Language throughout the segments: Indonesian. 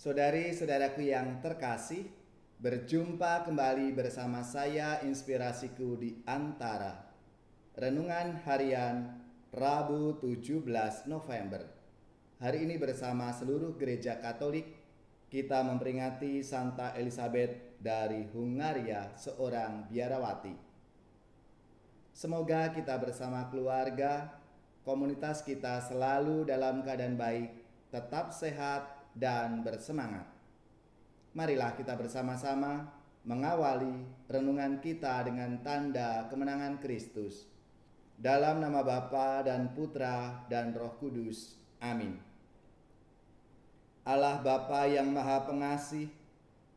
Saudari-saudaraku yang terkasih, berjumpa kembali bersama saya Inspirasiku di Antara. Renungan harian Rabu 17 November. Hari ini bersama seluruh gereja Katolik, kita memperingati Santa Elizabeth dari Hungaria, seorang biarawati. Semoga kita bersama keluarga, komunitas kita selalu dalam keadaan baik, tetap sehat, dan bersemangat. Marilah kita bersama-sama mengawali renungan kita dengan tanda kemenangan Kristus. Dalam nama Bapa dan Putra dan Roh Kudus. Amin. Allah Bapa yang Maha Pengasih,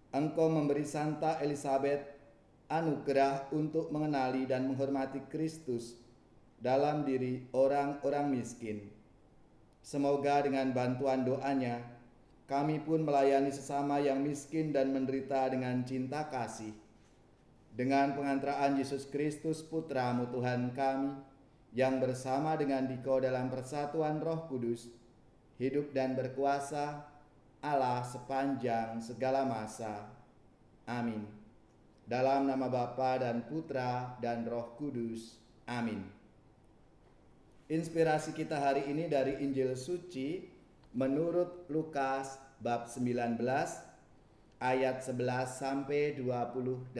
Engkau memberi Santa Elizabeth anugerah untuk mengenali dan menghormati Kristus dalam diri orang-orang miskin. Semoga dengan bantuan doanya, kami pun melayani sesama yang miskin dan menderita dengan cinta kasih. Dengan pengantaraan Yesus Kristus Putra-Mu Tuhan kami, yang bersama dengan Dikau dalam persatuan Roh Kudus, hidup dan berkuasa Allah sepanjang segala masa. Amin. Dalam nama Bapa dan Putra dan Roh Kudus. Amin. Inspirasi kita hari ini dari Injil Suci menurut Lukas bab 19 ayat 11 sampai 28.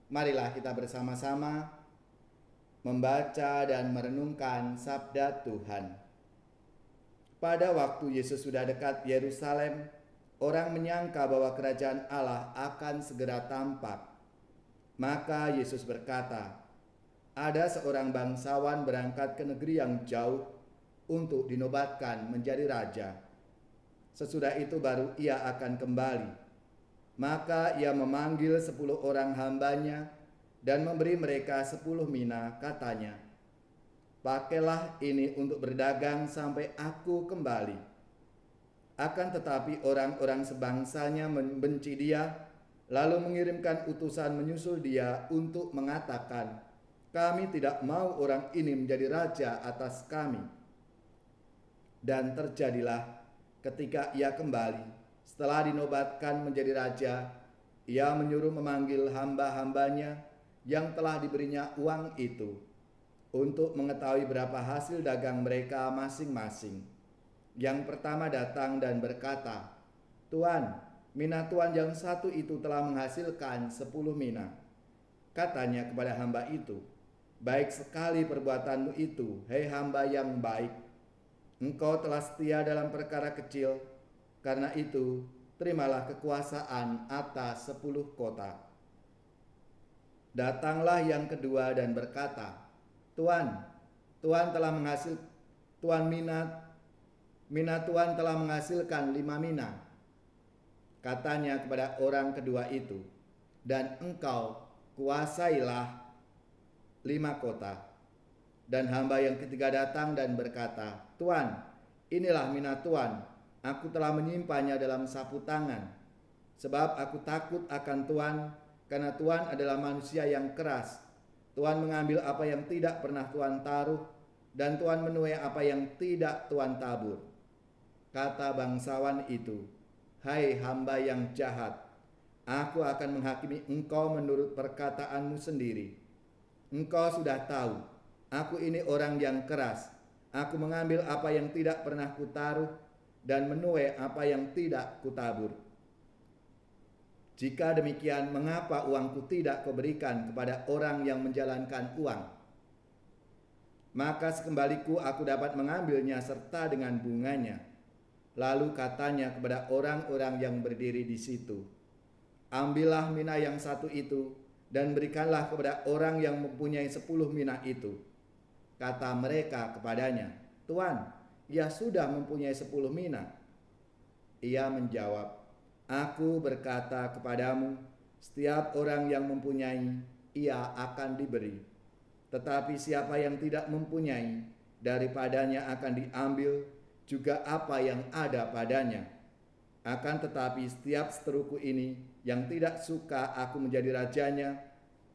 Marilah kita bersama-sama membaca dan merenungkan sabda Tuhan. Pada waktu Yesus sudah dekat Yerusalem, orang menyangka bahwa kerajaan Allah akan segera tampak. Maka Yesus berkata, ada seorang bangsawan berangkat ke negeri yang jauh untuk dinobatkan menjadi raja. Sesudah itu baru ia akan kembali. Maka ia memanggil 10 orang hambanya dan memberi mereka 10 mina, katanya, pakailah ini untuk berdagang sampai aku kembali. Akan tetapi orang-orang sebangsanya membenci dia, lalu mengirimkan utusan menyusul dia untuk mengatakan, kami tidak mau orang ini menjadi raja atas kami. Dan terjadilah ketika ia kembali, setelah dinobatkan menjadi raja, ia menyuruh memanggil hamba-hambanya yang telah diberinya uang itu, untuk mengetahui berapa hasil dagang mereka masing-masing. Yang pertama datang dan berkata, Tuan, mina Tuan yang satu itu telah menghasilkan 10 mina. Katanya kepada hamba itu, baik sekali perbuatanmu itu, hei hamba yang baik. Engkau telah setia dalam perkara kecil, karena itu terimalah kekuasaan atas 10 kota. Datanglah yang kedua dan berkata, Tuan mina Tuan telah menghasilkan 5 mina. Katanya kepada orang kedua itu, dan engkau kuasailah 5 kota. Dan hamba yang ketiga datang dan berkata, Tuan, inilah mina Tuan, aku telah menyimpannya dalam sapu tangan. Sebab aku takut akan Tuan, karena Tuan adalah manusia yang keras. Tuan mengambil apa yang tidak pernah Tuan taruh, dan Tuan menuai apa yang tidak Tuan tabur. Kata bangsawan itu, hai hamba yang jahat, aku akan menghakimi engkau menurut perkataanmu sendiri. Engkau sudah tahu, aku ini orang yang keras. Aku mengambil apa yang tidak pernah kutaruh dan menuai apa yang tidak kutabur. Jika demikian, mengapa uangku tidak kau berikan kepada orang yang menjalankan uang? Maka sekembaliku aku dapat mengambilnya serta dengan bunganya. Lalu katanya kepada orang-orang yang berdiri di situ, ambillah mina yang satu itu dan berikanlah kepada orang yang mempunyai 10 mina itu. Kata mereka kepadanya, Tuan, ia sudah mempunyai 10 mina. Ia menjawab, aku berkata kepadamu, setiap orang yang mempunyai, ia akan diberi. Tetapi siapa yang tidak mempunyai, daripadanya akan diambil juga apa yang ada padanya. Akan tetapi setiap seteruku ini yang tidak suka aku menjadi rajanya,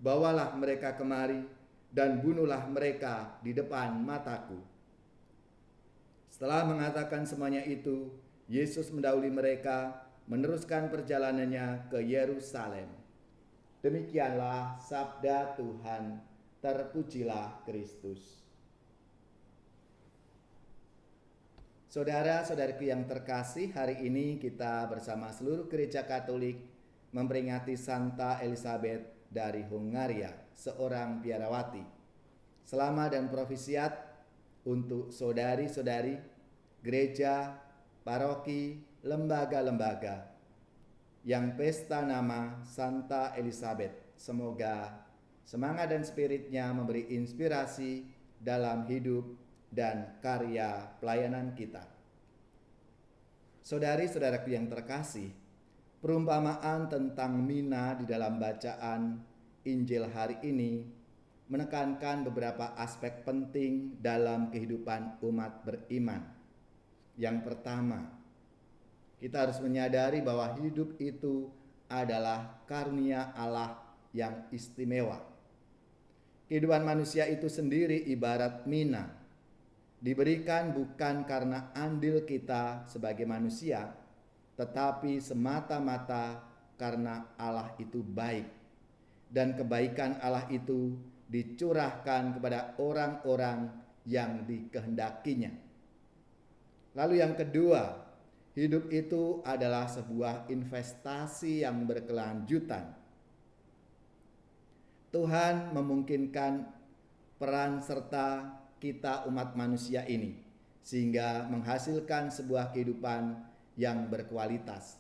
bawalah mereka kemari dan bunuhlah mereka di depan mataku. Setelah mengatakan semuanya itu, Yesus mendahului mereka meneruskan perjalanannya ke Yerusalem. Demikianlah sabda Tuhan, terpujilah Kristus. Saudara-saudariku yang terkasih, hari ini kita bersama seluruh gereja Katolik memperingati Santa Elizabeth dari Hungaria, seorang biarawati. Selamat dan profisiat untuk saudari-saudari, gereja, paroki, lembaga-lembaga yang pesta nama Santa Elizabeth. Semoga semangat dan spiritnya memberi inspirasi dalam hidup dan karya pelayanan kita. Saudari-saudaraku yang terkasih, perumpamaan tentang Mina di dalam bacaan Injil hari ini menekankan beberapa aspek penting dalam kehidupan umat beriman. Yang pertama, kita harus menyadari bahwa hidup itu adalah karunia Allah yang istimewa. Kehidupan manusia itu sendiri ibarat mina, diberikan bukan karena andil kita sebagai manusia, tetapi semata-mata karena Allah itu baik, dan kebaikan Allah itu dicurahkan kepada orang-orang yang dikehendakinya. Lalu yang kedua, hidup itu adalah sebuah investasi yang berkelanjutan. Tuhan memungkinkan peran serta kita umat manusia ini sehingga menghasilkan sebuah kehidupan yang berkualitas.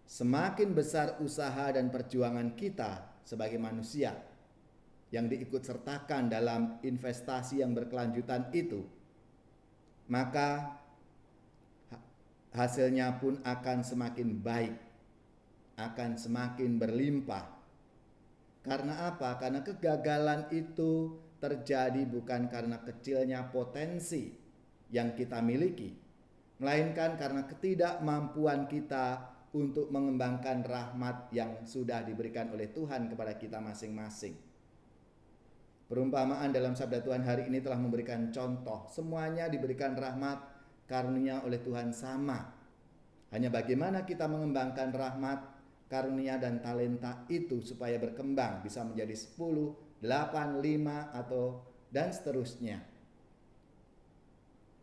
Semakin besar usaha dan perjuangan kita sebagai manusia yang diikut sertakan dalam investasi yang berkelanjutan itu, maka hasilnya pun akan semakin baik, akan semakin berlimpah. Karena apa? Karena kegagalan itu terjadi bukan karena kecilnya potensi yang kita miliki, melainkan karena ketidakmampuan kita untuk mengembangkan rahmat yang sudah diberikan oleh Tuhan kepada kita masing-masing. Perumpamaan dalam sabda Tuhan hari ini telah memberikan contoh, semuanya diberikan rahmat karunia oleh Tuhan sama. Hanya bagaimana kita mengembangkan rahmat, karunia dan talenta itu supaya berkembang bisa menjadi 10, 8, 5 atau dan seterusnya.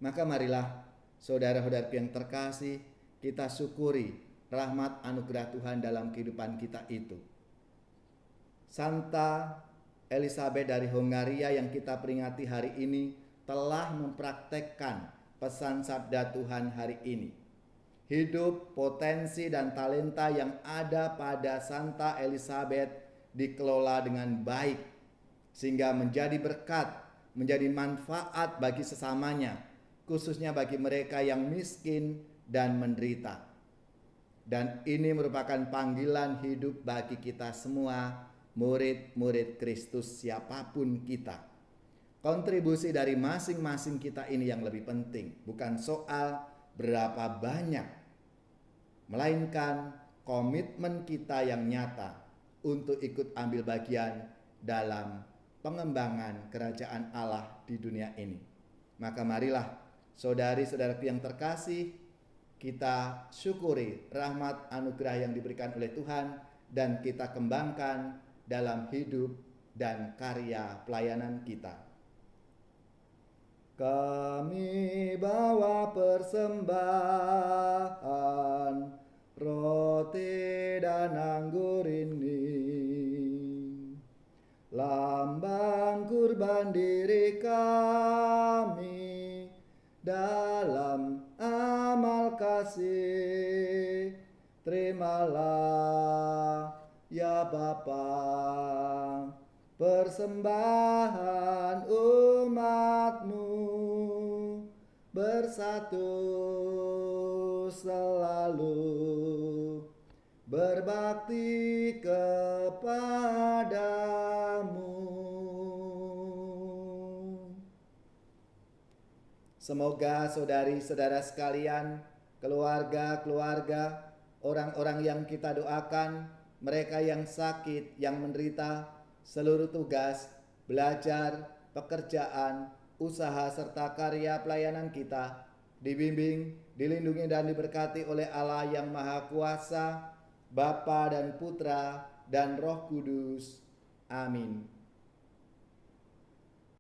Maka marilah saudara-saudaraku yang terkasih, kita syukuri rahmat anugerah Tuhan dalam kehidupan kita itu. Santa Elizabeth dari Hungaria yang kita peringati hari ini telah mempraktekkan pesan sabda Tuhan hari ini. Hidup, potensi dan talenta yang ada pada Santa Elizabeth dikelola dengan baik sehingga menjadi berkat, menjadi manfaat bagi sesamanya, khususnya bagi mereka yang miskin dan menderita. Dan ini merupakan panggilan hidup bagi kita semua, murid-murid Kristus siapapun kita. Kontribusi dari masing-masing kita ini yang lebih penting, bukan soal berapa banyak, melainkan komitmen kita yang nyata untuk ikut ambil bagian dalam pengembangan kerajaan Allah di dunia ini. Maka marilah saudari-saudaraku yang terkasih, kita syukuri rahmat anugerah yang diberikan oleh Tuhan dan kita kembangkan dalam hidup dan karya pelayanan kita. Kami bawa persembahan roti dan anggur ini, lambang kurban diri kami dalam amal kasih. Terimalah ya Bapa persembahan umat-Mu, bersatu selalu berbakti kepadamu. Semoga saudari-saudara sekalian, keluarga-keluarga, orang-orang yang kita doakan, mereka yang sakit, yang menderita, seluruh tugas, belajar, pekerjaan, usaha serta karya pelayanan kita dibimbing, dilindungi dan diberkati oleh Allah yang Maha Kuasa, Bapa dan Putra dan Roh Kudus. Amin.